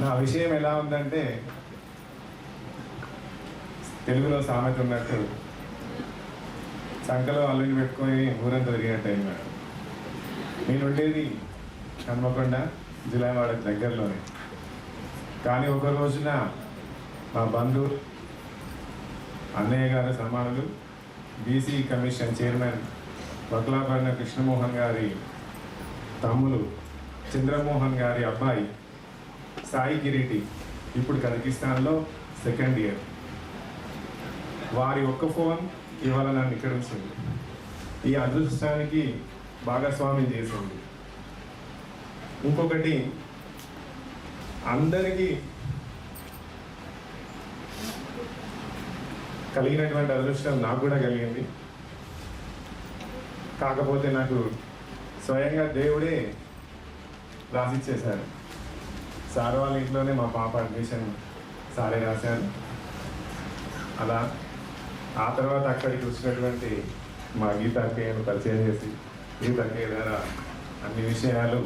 నా విషయం ఎలా ఉందంటే తెలుగులో సామెత ఉన్నట్టు సంకలో అల్లుని పెట్టుకొని ఊరంతా తిరిగినట్టు అయింది. నేను ఉండేది హన్మకొండ జిల్లావాడ దగ్గరలోనే. కానీ ఒక రోజున మా బంధువులు అన్నయ్య గారి సమానులు బీసీ కమిషన్ చైర్మన్ బకులాభరణ కృష్ణమోహన్ గారి తమ్ములు చంద్రమోహన్ గారి అబ్బాయి సాయి కిరీటి ఇప్పుడు కజకిస్తాన్లో సెకండ్ ఇయర్. వారి ఒక్క ఫోన్ ఇవాళ నన్ను ఇక్కడ ఉంచింది. ఈ అదృష్టానికి భాగస్వామ్యం చేసింది. ఇంకొకటి, అందరికీ కలిగినటువంటి అదృష్టం నాకు కూడా కలిగింది. కాకపోతే నాకు స్వయంగా దేవుడే రాసిచ్చేశారు. సార్ వాళ్ళ ఇంట్లోనే మా పాప అడ్మిషన్ సారే రాశారు. అలా ఆ తర్వాత అక్కడికి వచ్చినటువంటి మా గీత అక్కయ్యను పరిచయం చేసి గీత అక్కయ్య ద్వారా అన్ని విషయాలు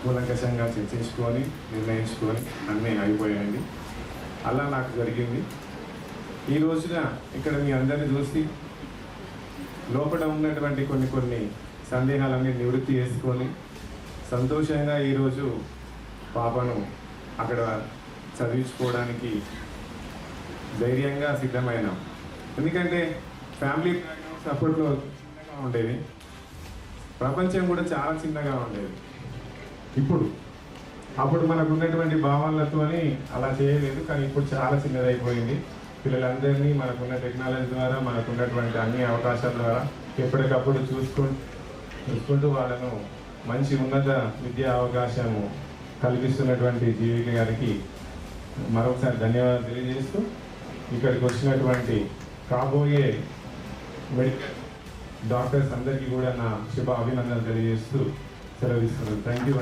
కూలంకషంగా చర్చించుకొని నిర్ణయించుకొని అన్నీ అయిపోయాయండి. అలా నాకు జరిగింది. ఈ రోజున ఇక్కడ మీ అందరినీ చూసి లోపల ఉన్నటువంటి కొన్ని సందేహాలన్నీ నివృత్తి చేసుకొని సంతోషంగా ఈరోజు పాపను అక్కడ చదివించుకోవడానికి ధైర్యంగా సిద్ధమైనాం. ఎందుకంటే ఫ్యామిలీ అప్పట్లో చిన్నగా ఉండేది, ప్రపంచం కూడా చాలా చిన్నగా ఉండేది. అప్పుడు మనకు ఉన్నటువంటి భావనలతోని అలా చేయలేదు, కానీ ఇప్పుడు చాలా చిన్నదైపోయింది. పిల్లలందరినీ మనకున్న టెక్నాలజీ ద్వారా మనకున్నటువంటి అన్ని అవకాశాల ద్వారా ఎప్పటికప్పుడు చూసుకుంటూ వాళ్ళను మంచి ఉన్నత విద్యా అవకాశము కల్పిస్తున్నటువంటి జీవిక గారికి మరొకసారి ధన్యవాదాలు తెలియజేస్తూ ఇక్కడికి వచ్చినటువంటి కాబోయే మెడికల్ డాక్టర్స్ అందరికీ కూడా నా శుభ అభినందనలు తెలియజేస్తూ సెలవు తీసుకున్నాను. Thank you.